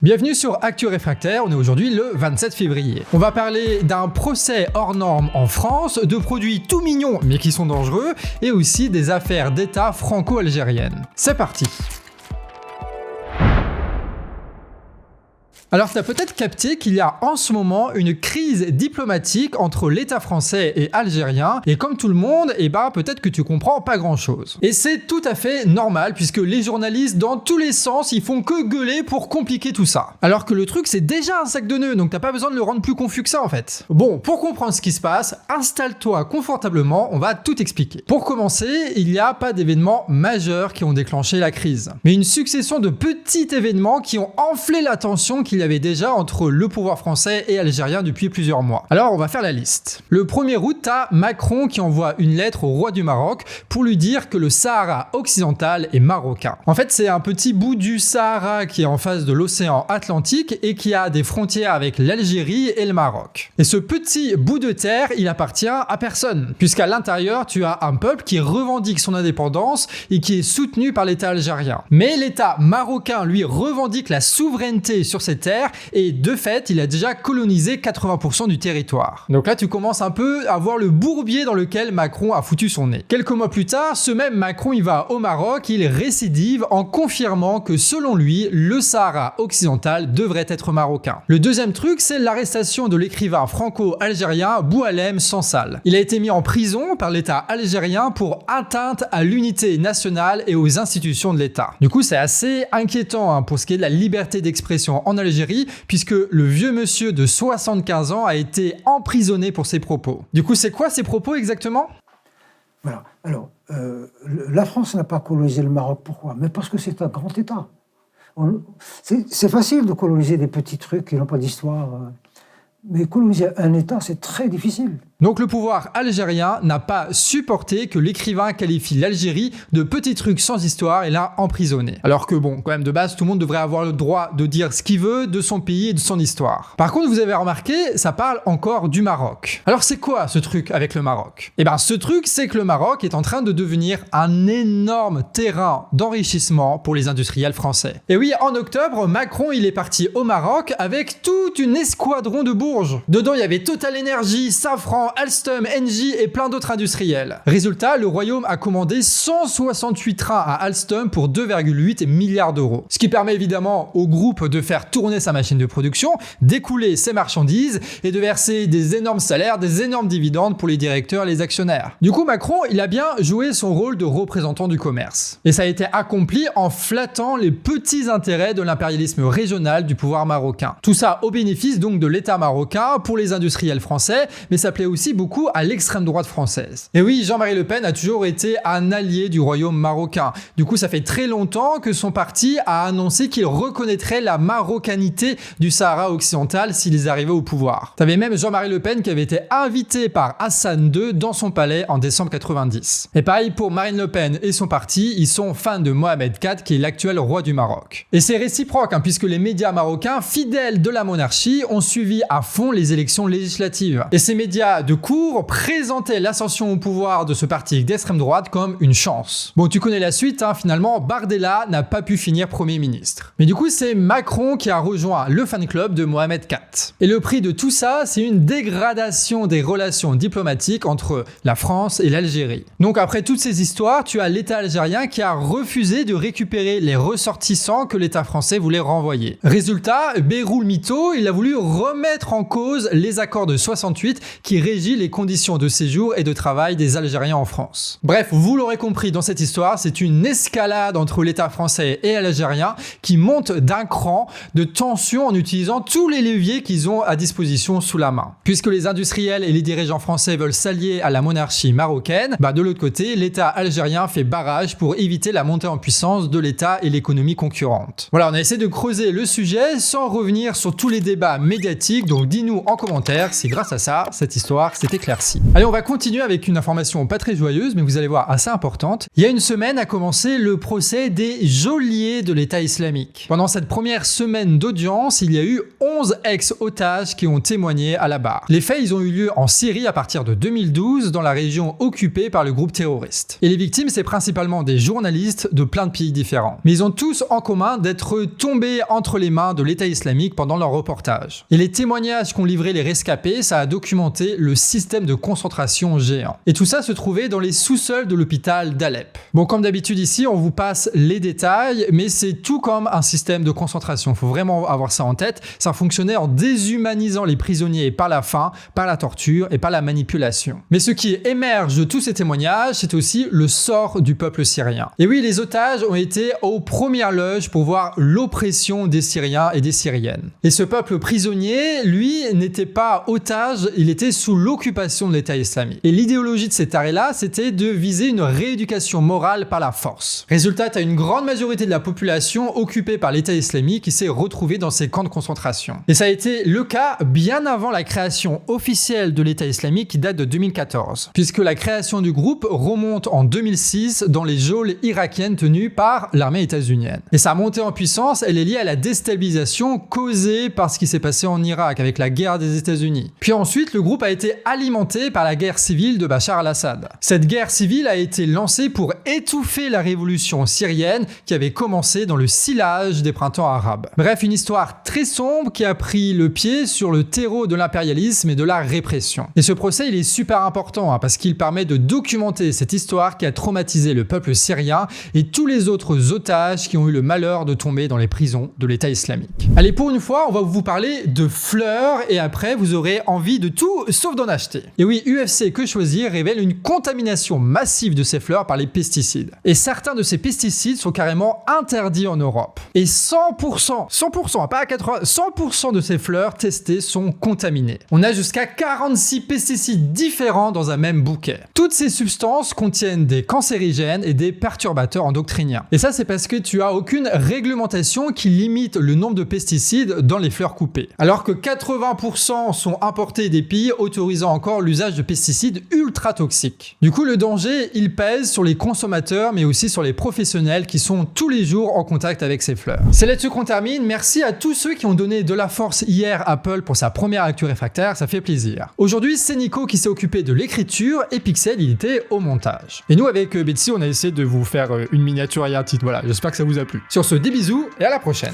Bienvenue sur Actu Réfractaire, on est aujourd'hui le 27 février. On va parler d'un procès hors norme en France, de produits tout mignons mais qui sont dangereux, et aussi des affaires d'État franco-algériennes. C'est parti! Alors, tu as peut-être capté qu'il y a en ce moment une crise diplomatique entre l'État français et algérien, et comme tout le monde, peut-être que tu comprends pas grand-chose. Et c'est tout à fait normal, puisque les journalistes, dans tous les sens, ils font que gueuler pour compliquer tout ça. Alors que le truc, c'est déjà un sac de nœuds, donc t'as pas besoin de le rendre plus confus que ça, en fait. Bon, pour comprendre ce qui se passe, installe-toi confortablement, on va tout expliquer. Pour commencer, il n'y a pas d'événements majeurs qui ont déclenché la crise, mais une succession de petits événements qui ont enflé la tension qu'il y avait déjà entre le pouvoir français et algérien depuis plusieurs mois. Alors on va faire la liste. Le 1er août, t'as Macron qui envoie une lettre au roi du Maroc pour lui dire que le Sahara occidental est marocain. En fait, c'est un petit bout du Sahara qui est en face de l'océan Atlantique et qui a des frontières avec l'Algérie et le Maroc. Et ce petit bout de terre, il appartient à personne, puisqu'à l'intérieur, tu as un peuple qui revendique son indépendance et qui est soutenu par l'État algérien. Mais l'État marocain, lui, revendique la souveraineté sur ces terres et de fait, il a déjà colonisé 80% du territoire. Donc là, tu commences un peu à voir le bourbier dans lequel Macron a foutu son nez. Quelques mois plus tard, ce même Macron, il va au Maroc, il récidive en confirmant que selon lui, le Sahara occidental devrait être marocain. Le deuxième truc, c'est l'arrestation de l'écrivain franco-algérien Boualem Sansal. Il a été mis en prison par l'État algérien pour atteinte à l'unité nationale et aux institutions de l'État. Du coup, c'est assez inquiétant pour ce qui est de la liberté d'expression en Algérie, puisque le vieux monsieur de 75 ans a été emprisonné pour ses propos. Du coup, c'est quoi ces propos exactement ? Voilà. Alors, la France n'a pas colonisé le Maroc. Pourquoi ? Mais parce que c'est un grand État. C'est facile de coloniser des petits trucs qui n'ont pas d'histoire. Mais coloniser un État, c'est très difficile. Donc le pouvoir algérien n'a pas supporté que l'écrivain qualifie l'Algérie de petit truc sans histoire et l'a emprisonné. Alors que bon, quand même de base, tout le monde devrait avoir le droit de dire ce qu'il veut de son pays et de son histoire. Par contre, vous avez remarqué, ça parle encore du Maroc. Alors c'est quoi ce truc avec le Maroc ? Ce truc, c'est que le Maroc est en train de devenir un énorme terrain d'enrichissement pour les industriels français. Et oui, en octobre, Macron, il est parti au Maroc avec toute une escadron de bourges. Dedans, il y avait Total Energy, Safran, Alstom, Engie et plein d'autres industriels. Résultat, le royaume a commandé 168 trains à Alstom pour 2,8 milliards d'euros. Ce qui permet évidemment au groupe de faire tourner sa machine de production, d'écouler ses marchandises et de verser des énormes salaires, des énormes dividendes pour les directeurs et les actionnaires. Du coup, Macron, il a bien joué son rôle de représentant du commerce. Et ça a été accompli en flattant les petits intérêts de l'impérialisme régional du pouvoir marocain. Tout ça au bénéfice donc de l'État marocain pour les industriels français, mais ça plaît aussi beaucoup à l'extrême droite française. Et oui, Jean-Marie Le Pen a toujours été un allié du royaume marocain. Du coup, ça fait très longtemps que son parti a annoncé qu'il reconnaîtrait la marocanité du Sahara occidental s'ils arrivaient au pouvoir. T'avais même Jean-Marie Le Pen qui avait été invité par Hassan II dans son palais en décembre 90. Et pareil pour Marine Le Pen et son parti, ils sont fans de Mohamed IV qui est l'actuel roi du Maroc. Et c'est réciproque puisque les médias marocains, fidèles de la monarchie, ont suivi à fond les élections législatives. Et ces médias de cour présentait l'ascension au pouvoir de ce parti d'extrême droite comme une chance. Bon, tu connais la suite, finalement, Bardella n'a pas pu finir Premier ministre. Mais du coup, c'est Macron qui a rejoint le fan club de Mohamed IV. Et le prix de tout ça, c'est une dégradation des relations diplomatiques entre la France et l'Algérie. Donc après toutes ces histoires, tu as l'État algérien qui a refusé de récupérer les ressortissants que l'État français voulait renvoyer. Résultat, Beyrou le mytho, il a voulu remettre en cause les accords de 68 qui régit les conditions de séjour et de travail des Algériens en France. Bref, vous l'aurez compris dans cette histoire, c'est une escalade entre l'État français et l'Algérien qui monte d'un cran de tension en utilisant tous les leviers qu'ils ont à disposition sous la main. Puisque les industriels et les dirigeants français veulent s'allier à la monarchie marocaine, de l'autre côté, l'État algérien fait barrage pour éviter la montée en puissance de l'État et l'économie concurrente. Voilà, on a essayé de creuser le sujet sans revenir sur tous les débats médiatiques, donc dis-nous en commentaire si grâce à ça, cette histoire l'histoire s'est éclaircie. Allez, on va continuer avec une information pas très joyeuse, mais vous allez voir assez importante. Il y a une semaine a commencé le procès des geôliers de l'État islamique. Pendant cette première semaine d'audience, il y a eu 11 ex-otages qui ont témoigné à la barre. Les faits, ils ont eu lieu en Syrie à partir de 2012, dans la région occupée par le groupe terroriste. Et les victimes, c'est principalement des journalistes de plein de pays différents. Mais ils ont tous en commun d'être tombés entre les mains de l'État islamique pendant leur reportage. Et les témoignages qu'ont livrés les rescapés, ça a documenté le système de concentration géant. Et tout ça se trouvait dans les sous-sols de l'hôpital d'Alep. Bon, comme d'habitude ici, on vous passe les détails, mais c'est tout comme un système de concentration. Il faut vraiment avoir ça en tête. Ça fonctionnait en déshumanisant les prisonniers par la faim, par la torture et par la manipulation. Mais ce qui émerge de tous ces témoignages, c'est aussi le sort du peuple syrien. Et oui, les otages ont été aux premières loges pour voir l'oppression des Syriens et des Syriennes. Et ce peuple prisonnier, lui, n'était pas otage, il était sous l'occupation de l'État islamique. Et l'idéologie de ces tarés-là, c'était de viser une rééducation morale par la force. Résultat, t'as une grande majorité de la population occupée par l'État islamique qui s'est retrouvée dans ces camps de concentration. Et ça a été le cas bien avant la création officielle de l'État islamique qui date de 2014, puisque la création du groupe remonte en 2006 dans les geôles irakiennes tenues par l'armée états-unienne. Et sa montée en puissance, elle est liée à la déstabilisation causée par ce qui s'est passé en Irak avec la guerre des États-Unis. Puis ensuite, le groupe a été alimenté par la guerre civile de Bachar al-Assad. Cette guerre civile a été lancée pour étouffer la révolution syrienne qui avait commencé dans le sillage des printemps arabes. Bref, une histoire très sombre qui a pris le pied sur le terreau de l'impérialisme et de la répression. Et ce procès, il est super important parce qu'il permet de documenter cette histoire qui a traumatisé le peuple syrien et tous les autres otages qui ont eu le malheur de tomber dans les prisons de l'État islamique. Allez, pour une fois, on va vous parler de fleurs et après, vous aurez envie de tout sauf d'en acheter. Et oui, UFC Que Choisir révèle une contamination massive de ces fleurs par les pesticides. Et certains de ces pesticides sont carrément interdits en Europe. Et 100%, pas à 80, 100% de ces fleurs testées sont contaminées. On a jusqu'à 46 pesticides différents dans un même bouquet. Toutes ces substances contiennent des cancérigènes et des perturbateurs endocriniens. Et ça, c'est parce que tu as aucune réglementation qui limite le nombre de pesticides dans les fleurs coupées. Alors que 80% sont importés des pays autorisant encore l'usage de pesticides ultra toxiques. Du coup, le danger, il pèse sur les consommateurs, mais aussi sur les professionnels qui sont tous les jours en contact avec ces fleurs. C'est là-dessus qu'on termine. Merci à tous ceux qui ont donné de la force hier à Apple pour sa première actu réfractaire, ça fait plaisir. Aujourd'hui, c'est Nico qui s'est occupé de l'écriture et Pixel, il était au montage. Et nous, avec Betsy, on a essayé de vous faire une miniature et un titre. Voilà, j'espère que ça vous a plu. Sur ce, des bisous et à la prochaine.